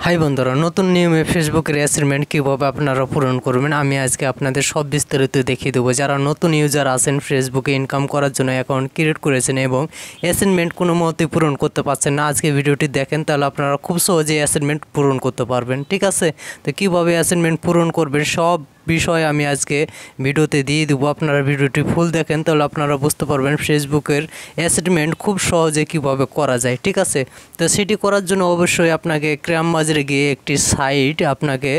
High বন্ধুরা, নতুন নিয়মে ফেসবুকের অ্যাসাইনমেন্ট কীভাবে আপনারা পূরণ করবেন আমি আজকে আপনাদের সব বিস্তারিত দেখিয়ে দেবো। যারা নতুন ইউজার আছেন, ফেসবুকে ইনকাম করার জন্য অ্যাকাউন্ট ক্রিয়েট করেছেন এবং অ্যাসাইনমেন্ট কোনো মতেই পূরণ করতে পারছেন না, আজকে ভিডিওটি দেখেন, তাহলে আপনারা খুব সহজেই অ্যাসাইনমেন্ট পূরণ করতে পারবেন। ঠিক আছে, তো কীভাবে অ্যাসাইনমেন্ট পূরণ করবেন সব বিষয় আমি আজকে ভিডিওতে দিয়ে দেবো। আপনারা ভিডিওটি ফুল দেখেন, তাহলে আপনারা বুঝতে পারবেন ফেসবুকের অ্যাসাইনমেন্ট খুব সহজে কীভাবে করা যায়। ঠিক আছে, তো সেটি করার জন্য অবশ্যই আপনাকে ক্রাইম বাজারে গিয়ে একটি সাইট আপনাকে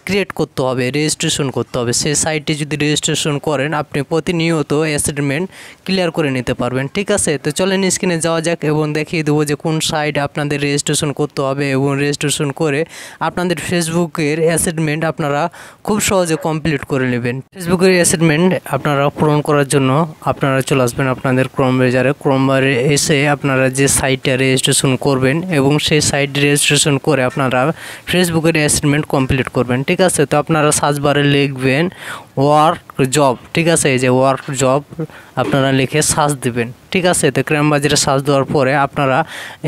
ক্রিয়েট করতে হবে, রেজিস্ট্রেশন করতে হবে। সেই সাইটটি যদি রেজিস্ট্রেশন করেন, আপনি প্রতিনিয়ত অ্যাসাইনমেন্ট ক্লিয়ার করে নিতে পারবেন। ঠিক আছে, তো চলেন স্ক্রিনে যাওয়া যাক এবং দেখিয়ে দেবো যে কোন সাইট আপনাদের রেজিস্ট্রেশন করতে হবে এবং রেজিস্ট্রেশন করে আপনাদের ফেসবুকের অ্যাসাইনমেন্ট আপনারা খুব সহজে কমপ্লিট করে নেবেন। ফেসবুকের অ্যাসাইনমেন্ট আপনারা পূরণ করার জন্য আপনারা চলে আসবেন আপনাদের ক্রোম ব্রাউজারে। ক্রোম ব্রাউজারে এসে আপনারা যে সাইটটা রেজিস্ট্রেশন করবেন এবং সেই সাইট রেজিস্ট্রেশন করে আপনারা ফেসবুকের অ্যাসাইনমেন্ট কমপ্লিট করবেন। ঠিক আছে, তো আপনারা সার্চ বারে লিখবেন ওয়ার্ক জব। ঠিক আছে, এই যে ওয়ার্ক জব আপনারা লিখে সার্চ দিবেন। ঠিক আছে, তো ক্রাইম বাজারে সার্চ দেওয়ার পরে আপনারা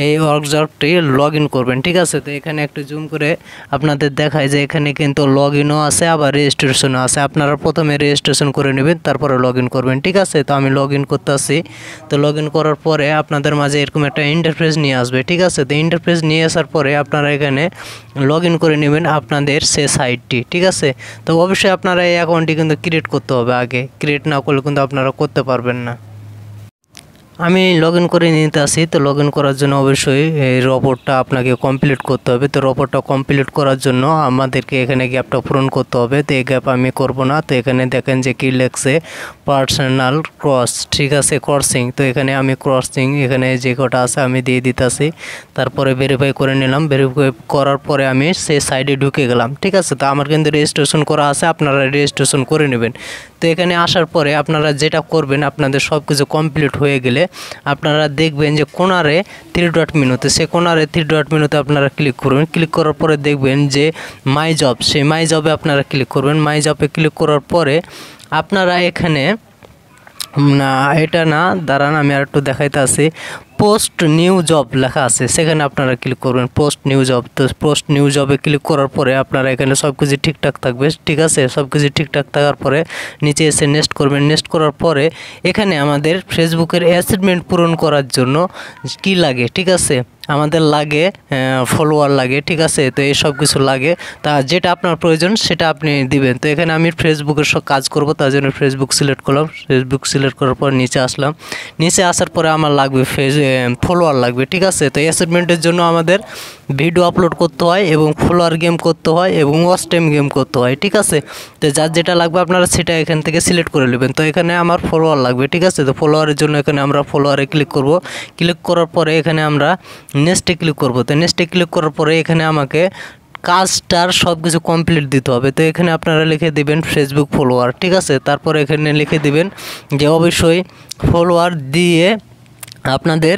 এই ওয়ার্ক জবটি লগ ইন করবেন। ঠিক আছে, তো এখানে একটু জুম করে আপনাদের দেখায় যে এখানে কিন্তু লগ ইনও আছে আবার রেজিস্ট্রেশনও আছে। আপনারা প্রথমে রেজিস্ট্রেশন করে নেবেন, তারপরে লগ ইন করবেন। ঠিক আছে, তো আমি লগ ইন করতে আসি। তো লগ ইন করার পরে আপনাদের মাঝে এরকম একটা ইন্টারফেস নিয়ে আসবে। ঠিক আছে, তো ইন্টারফেস নিয়ে আসার পরে আপনারা এখানে লগ ইন করে নেবেন আপনাদের সে সাইটটি। ঠিক আছে, তো অবশ্যই আপনারা এই অ্যাকাউন্টটি কিন্তু ক্রিয়েট করতে হবে আগে, ক্রিয়েট না করলে কিন্তু আপনারা করতে পারবেন না। আমি লগ ইন করে নিতে আসি। তো লগ ইন করার জন্য অবশ্যই এই রপোর্টটা আপনাকে কমপ্লিট করতে হবে। তো রপোর্টটা কমপ্লিট করার জন্য আমাদেরকে এখানে গ্যাপটা পূরণ করতে হবে। তো এই গ্যাপ আমি করব না। তো এখানে দেখেন যে কি লেখছে পার্সোনাল ক্রস। ঠিক আছে, ক্রসিং। তো এখানে আমি ক্রসিং এখানে যে কটা আছে আমি দিয়ে দিতেছি। তারপরে ভেরিফাই করে নিলাম। ভেরিফাই করার পরে আমি সেই সাইডে ঢুকে গেলাম। ঠিক আছে, তো আমার কিন্তু রেজিস্ট্রেশন করা আছে, আপনারা রেজিস্ট্রেশন করে নেবেন। তো এখানে আসার পরে আপনারা যেটা করবেন, আপনাদের সব কিছু কমপ্লিট হয়ে গেলে আপনারা দেখবেন যে কোনারে 3 ডট মেনুতে, সে কোনারে 3 ডট মেনুতে আপনারা ক্লিক করবেন। ক্লিক করার পরে দেখবেন যে মাই জব, সেই মাই জবে আপনারা ক্লিক করবেন। মাই জবে ক্লিক করার পরে আপনারা এখানে না, এটা না, দাঁড়ান আমি আর একটু দেখাইতে আসি। পোস্ট নিউ জব লেখা আছে, সেখানে আপনারা ক্লিক করবেন পোস্ট নিউ জব। তো পোস্ট নিউ জবে ক্লিক করার পরে আপনারা এখানে সব কিছু ঠিকঠাক থাকবে। ঠিক আছে, সব কিছু ঠিকঠাক থাকার পরে নিচে এসে নেক্সট করবেন। নেক্সট করার পরে এখানে আমাদের ফেসবুকের অ্যাসাইনমেন্ট পূরণ করার জন্য কি লাগে, ঠিক আছে, আমাদের লাগে ফলোয়ার লাগে। ঠিক আছে, তো এই সব কিছু লাগে, তা যেটা আপনার প্রয়োজন সেটা আপনি দিবেন। তো এখানে আমি ফেসবুকের সব কাজ করব, তার জন্য ফেসবুক সিলেক্ট করলাম। ফেসবুক সিলেক্ট করার পর নিচে আসলাম। নিচে আসার পরে আমার লাগবে ফলোয়ার লাগবে। ঠিক আছে, তো অ্যাসাইনমেন্টের জন্য আমাদের ভিডিও আপলোড করতে হয় এবং ফলোয়ার গেম করতে হয় এবং ওয়াচ টাইম গেম করতে হয়। ঠিক আছে, তো যার যেটা লাগবে আপনারা সেটা এখান থেকে সিলেক্ট করে নেবেন। তো এখানে আমার ফলোয়ার লাগবে। ঠিক আছে, তো ফলোয়ারের জন্য এখানে আমরা ফলোয়ারে ক্লিক করব। ক্লিক করার পরে এখানে আমরা নেক্সটে ক্লিক করব। তো নেক্সটে ক্লিক করার পরে এখানে আমাকে কাজটার সব কিছু কমপ্লিট দিতে হবে। তো এখানে আপনারা লিখে দেবেন ফেসবুক ফলোয়ার। ঠিক আছে, তারপরে এখানে লিখে দেবেন যে অবশ্যই ফলোয়ার দিয়ে আপনাদের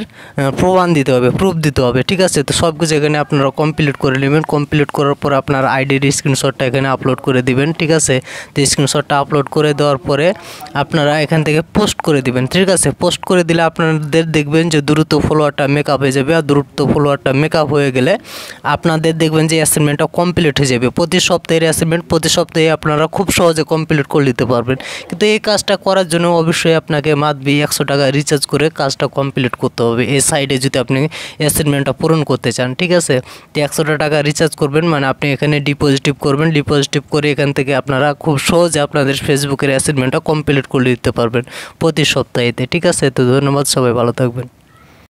প্রমাণ দিতে হবে, প্রুফ দিতে হবে। ঠিক আছে, তো সব কিছু এখানে আপনারা কমপ্লিট করে নেবেন। কমপ্লিট করার পর আপনার আইডির স্ক্রিনশটটা এখানে আপলোড করে দিবেন। ঠিক আছে, তো স্ক্রিনশটটা আপলোড করে দেওয়ার পরে আপনারা এখান থেকে পোস্ট করে দিবেন। ঠিক আছে, পোস্ট করে দিলে আপনাদের দেখবেন যে দ্রুত ফলোয়ারটা মেকআপ হয়ে যাবে। আর দ্রুত ফলোয়ারটা মেকআপ হয়ে গেলে আপনাদের দেখবেন যে অ্যাসাইনমেন্টটা কমপ্লিট হয়ে যাবে। প্রতি সপ্তাহের অ্যাসাইনমেন্ট প্রতি সপ্তাহে আপনারা খুব সহজে কমপ্লিট করে নিতে পারবেন। কিন্তু এই কাজটা করার জন্য অবশ্যই আপনাকে মান্থলি 100 টাকা রিচার্জ করে কাজটা কমপ্লিট করতে হবে এই সাইডে যদি আপনি অ্যাসাইনমেন্টটা পূরণ করতে চান। ঠিক আছে, তো 100 টাকা রিচার্জ করবেন, মানে আপনি এখানে ডিপোজিটিভ করবেন। ডিপোজিটিভ করে এখান থেকে আপনারা খুব সহজে আপনাদের ফেসবুকের অ্যাসাইনমেন্টটা কমপ্লিট করে দিতে পারবেন প্রতি সপ্তাহেতে। ঠিক আছে, তো ধন্যবাদ, সবাই ভালো থাকবেন।